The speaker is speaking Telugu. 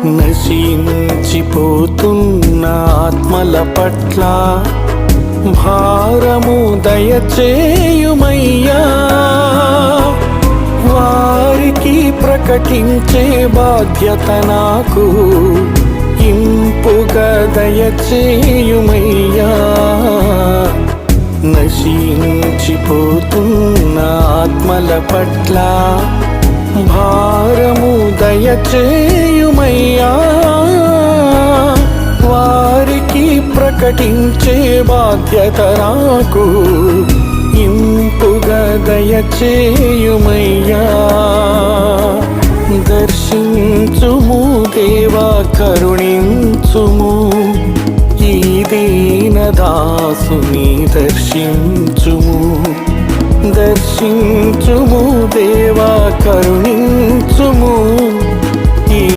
నశించిపోతున్న ఆత్మల పట్ల భారము దయచేయుమయ్యా. వారికి ప్రకటించే బాధ్యత నాకు ఇంపుగా దయచేయుమయ్యా. నశించిపోతున్న ఆత్మల పట్ల భారము దయచేయుమయ్యా. వారికి ప్రకటించే బాధ్యత నాకు ఇంపుగా దయచేయుమయ్యా. దర్శించుము దేవా, కరుణించుము ఈ దీనదాసుని దర్శించుము. దర్శించుము దేవా, కరుణించుము